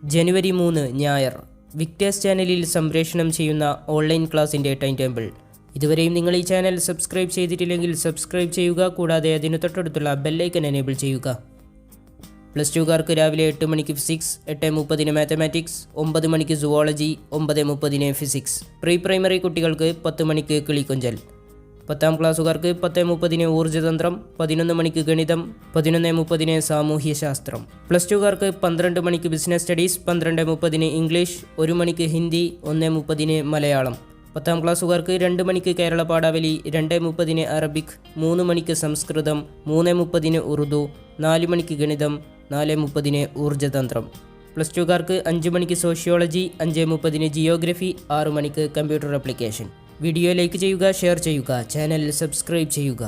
ജനുവരി 3 ഞായർ വിക്ടേഴ്സ് ചാനലിൽ സംപ്രേഷണം ചെയ്യുന്ന ഓൺലൈൻ ക്ലാസിൻ്റെ ടൈം ടേബിൾ. ഇതുവരെയും നിങ്ങൾ ഈ ചാനൽ സബ്സ്ക്രൈബ് ചെയ്തിട്ടില്ലെങ്കിൽ സബ്സ്ക്രൈബ് ചെയ്യുക. കൂടാതെ അതിന് തൊട്ടടുത്തുള്ള ബെല്ലൈക്കൻ എനേബിൾ ചെയ്യുക. പ്ലസ് ടുകാർക്ക് രാവിലെ 8 മണിക്ക് ഫിസിക്സ്, 8:30 മാത്തമാറ്റിക്സ്, 9 മണിക്ക് സുവോളജി, 9:30 ഫിസിക്സ്. പ്രീ പ്രൈമറി കുട്ടികൾക്ക് 10 മണിക്ക് കിളിക്കൊഞ്ചൽ. 10ാം ക്ലാസ്സുകാർക്ക് 10:30 ഊർജ്ജതന്ത്രം, 11 മണിക്ക് ഗണിതം, 11:30 സാമൂഹ്യശാസ്ത്രം. പ്ലസ് ടുകാർക്ക് 12 മണിക്ക് ബിസിനസ് സ്റ്റഡീസ്, 12:30 ഇംഗ്ലീഷ്, 1 മണിക്ക് ഹിന്ദി, 1:30 മലയാളം. 10ാം ക്ലാസ്സുകാർക്ക് 2 മണിക്ക് കേരള പാഠാവലി, 2:30 അറബിക്, 3 മണിക്ക് സംസ്കൃതം, 3:30 ഉറുദു, 4 മണിക്ക് ഗണിതം, 4:30 ഊർജ്ജതന്ത്രം. പ്ലസ് ടുകാർക്ക് 5 മണിക്ക് സോഷ്യോളജി, 5:30 ജിയോഗ്രഫി, 6 മണിക്ക് കമ്പ്യൂട്ടർ ആപ്ലിക്കേഷൻ. വീഡിയോ ലൈക്ക് ചെയ്യുക, ഷെയർ ചെയ്യുക, ചാനൽ സബ്സ്ക്രൈബ് ചെയ്യുക.